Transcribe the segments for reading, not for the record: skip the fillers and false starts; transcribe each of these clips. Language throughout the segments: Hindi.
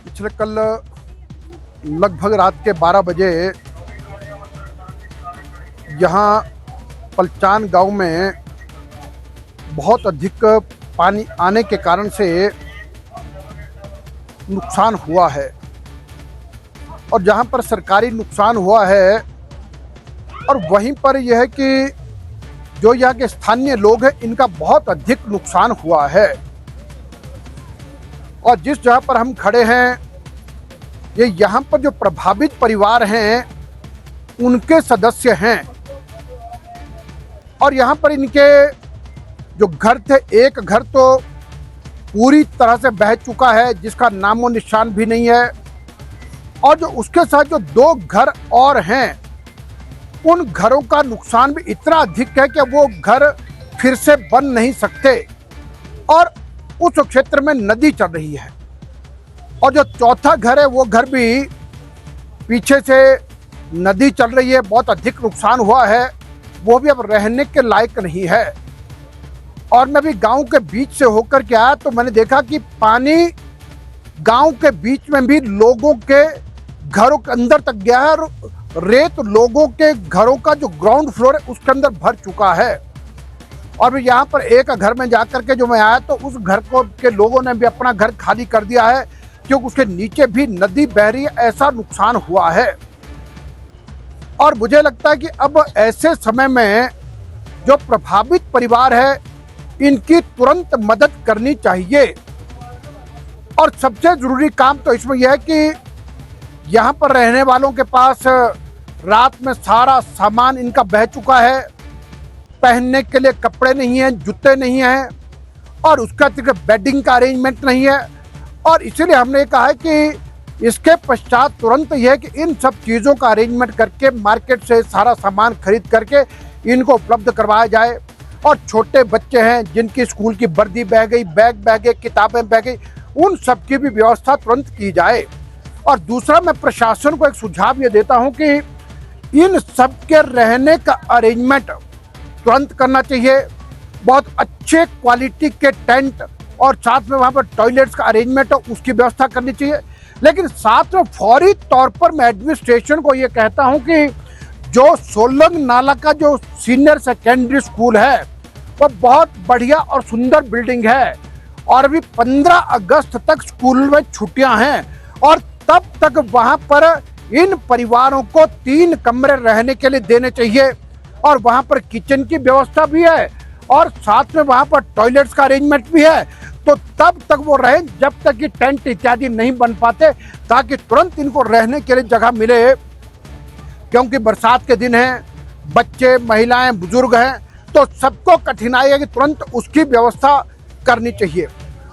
पिछले कल लगभग रात के 12 बजे यहाँ पलचान गांव में बहुत अधिक पानी आने के कारण से नुकसान हुआ है। और जहाँ पर सरकारी नुकसान हुआ है और वहीं पर यह है कि जो यहाँ के स्थानीय लोग हैं इनका बहुत अधिक नुकसान हुआ है। और जिस जगह पर हम खड़े हैं ये यहाँ पर जो प्रभावित परिवार हैं उनके सदस्य हैं। और यहाँ पर इनके जो घर थे, एक घर तो पूरी तरह से बह चुका है जिसका नामो निशान भी नहीं है, और जो उसके साथ जो 2 घर और हैं उन घरों का नुकसान भी इतना अधिक है कि वो घर फिर से बन नहीं सकते और उस क्षेत्र में नदी चल रही है। और जो चौथा घर है वो घर भी पीछे से नदी चल रही है, बहुत अधिक नुकसान हुआ है, वो भी अब रहने के लायक नहीं है। और मैं भी गांव के बीच से होकर के आया तो मैंने देखा कि पानी गांव के बीच में भी लोगों के घरों के अंदर तक गया है और रेत लोगों के घरों का जो ग्राउंड फ्लोर है उसके अंदर भर चुका है। और भी यहाँ पर एक घर में जाकर के जो मैं आया तो उस घर को के लोगों ने भी अपना घर खाली कर दिया है क्योंकि उसके नीचे भी नदी बह रही है, ऐसा नुकसान हुआ है। और मुझे लगता है कि अब ऐसे समय में जो प्रभावित परिवार है इनकी तुरंत मदद करनी चाहिए। और सबसे जरूरी काम तो इसमें यह है कि यहाँ पर रहने वालों के पास रात में सारा सामान इनका बह चुका है, पहनने के लिए कपड़े नहीं हैं, जूते नहीं हैं और उसका अतिरिक्त बेडिंग का अरेंजमेंट नहीं है। और इसीलिए हमने कहा है कि इसके पश्चात तुरंत यह है कि इन सब चीज़ों का अरेंजमेंट करके मार्केट से सारा सामान खरीद करके इनको उपलब्ध करवाया जाए। और छोटे बच्चे हैं जिनकी स्कूल की वर्दी बह गई, बैग बह गए, किताबें बह गई, उन सब की भी व्यवस्था तुरंत की जाए। और दूसरा मैं प्रशासन को एक सुझाव ये देता हूँ कि इन सब के रहने का अरेंजमेंट तुरंत करना चाहिए। बहुत अच्छे क्वालिटी के टेंट और साथ में वहाँ पर टॉयलेट्स का अरेंजमेंट हो उसकी व्यवस्था करनी चाहिए। लेकिन साथ में फौरी तौर पर मैं एडमिनिस्ट्रेशन को ये कहता हूँ कि जो सोलंग नाला का जो सीनियर सेकेंडरी स्कूल है वो बहुत बढ़िया और सुंदर बिल्डिंग है और अभी 15 अगस्त तक स्कूल में छुट्टियां हैं और तब तक वहां पर इन परिवारों को 3 कमरे रहने के लिए देने चाहिए और वहां पर किचन की व्यवस्था भी है और साथ में वहां पर टॉयलेट्स का अरेंजमेंट भी है। तो तब तक वो रहें जब तक कि टेंट इत्यादि नहीं बन पाते, ताकि तुरंत इनको रहने के लिए जगह मिले। क्योंकि बरसात के दिन हैं, बच्चे, महिलाएं, बुजुर्ग हैं, तो सबको कठिनाई है कि तुरंत उसकी व्यवस्था करनी चाहिए।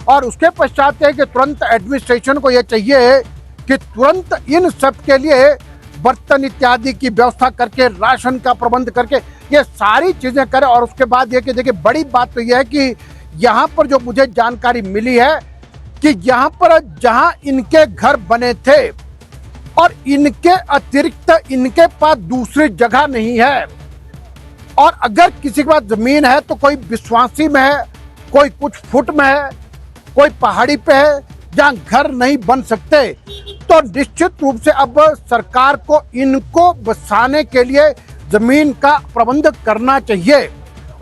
और उसके पश्चात है कि तुरंत एडमिनिस्ट्रेशन को यह चाहिए कि तुरंत इन सब के लिए बर्तन इत्यादि की व्यवस्था करके, राशन का प्रबंध करके ये सारी चीज़ें करें। और उसके बाद ये कि देखिए बड़ी बात तो यह है कि यहाँ पर जो मुझे जानकारी मिली है कि यहाँ पर जहाँ इनके घर बने थे और इनके अतिरिक्त इनके पास दूसरी जगह नहीं है। और अगर किसी के पास जमीन है तो कोई विश्वासी में है, कोई कुछ फुट में है, कोई पहाड़ी पे है जहाँ घर नहीं बन सकते, तो निश्चित रूप से अब सरकार को इनको बसाने के लिए जमीन का प्रबंध करना चाहिए।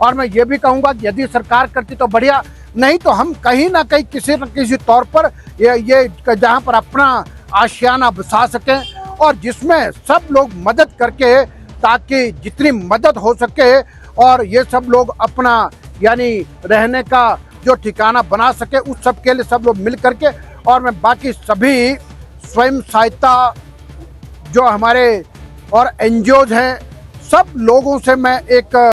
और मैं ये भी कहूँगा कि यदि सरकार करती तो बढ़िया, नहीं तो हम कहीं ना कहीं किसी न किसी तौर पर ये जहाँ पर अपना आशियाना बसा सकें और जिसमें सब लोग मदद करके, ताकि जितनी मदद हो सके और ये सब लोग अपना यानी रहने का जो ठिकाना बना सके, उस सब के लिए सब लोग मिल करके। और मैं बाकी सभी स्वयं सहायता जो हमारे और एनजीओज हैं, सब लोगों से मैं एक